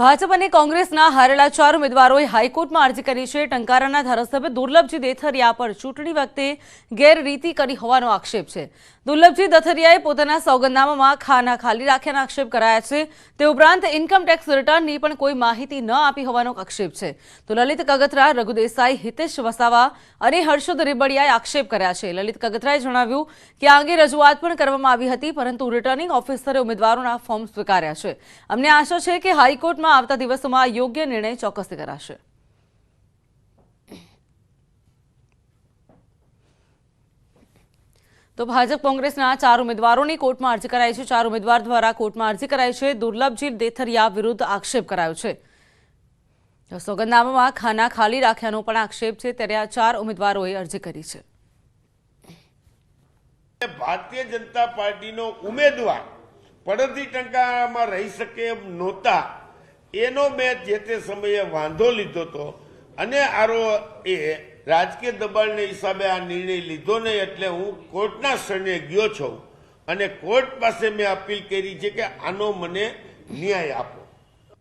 ભાજપ અને કોંગ્રેસના હારેલા 4 ઉમેદવારોએ હાઈકોર્ટમાં અરજી કરી છે। ટંકારાના ધારાસભ્ય દુર્લભજી દેથરિયા પર ચૂંટણી વખતે ગેરરીતિ કરી હોવાનો આક્ષેપ છે। દુર્લભજી દેથરિયાએ પોતાના સોગંદનામામાં ખાના ખાલી રાખ્યાના આક્ષેપ કરાયા છે। તે ઉપરાંત ઇન્કમ ટેક્સ રિટર્નની પણ કોઈ માહિતી ન આપી હોવાનો આક્ષેપ છે। તો લલિત કગથરા, રઘુ દેસાઈ, હિતેશ વસાવા અને હર્ષદ રેબડિયાએ આક્ષેપ કર્યા છે। લલિત કગથરાએ જણાવ્યું કે આ અંગે રજૂઆત પણ કરવામાં આવી હતી, પરંતુ રિટર્નિંગ ઓફિસરે ઉમેદવારોના ફોર્મ સ્વીકાર્યા છે। અમને આશા છે કે હાઈકોર્ટમાં આવતા દિવસોમાં યોગ્ય નિર્ણય ચોક્કસથી કરાશે। તો ભાજપ કોંગ્રેસના 4 ઉમેદવારોની કોર્ટમાં અરજી કરાઈ છે। 4 ઉમેદવાર દ્વારા કોર્ટમાં અરજી કરાઈ છે। દુર્લભજી દેથરિયા વિરુદ્ધ આક્ષેપ કરાયો છે। સોગંદનામામાં ખાના ખાલી રાખ્યાનો પણ આક્ષેપ છે, ત્યારે આ 4 ઉમેદવારોએ અરજી કરી છે। ભારતીય જનતા પાર્ટીનો ઉમેદવાર પડતી ટંકારામાં રહી શકે એમ નહોતા, એનો મેં જે તે સમયે વાંધો લીધો હતો અને એ રાજકીય દબાણને હિસાબે આ નિર્ણય લીધો નહીં, એટલે હું કોર્ટના શરણે ગયો છું અને કોર્ટ પાસે મેં અપીલ કરી છે કે આનો મને ન્યાય આપો।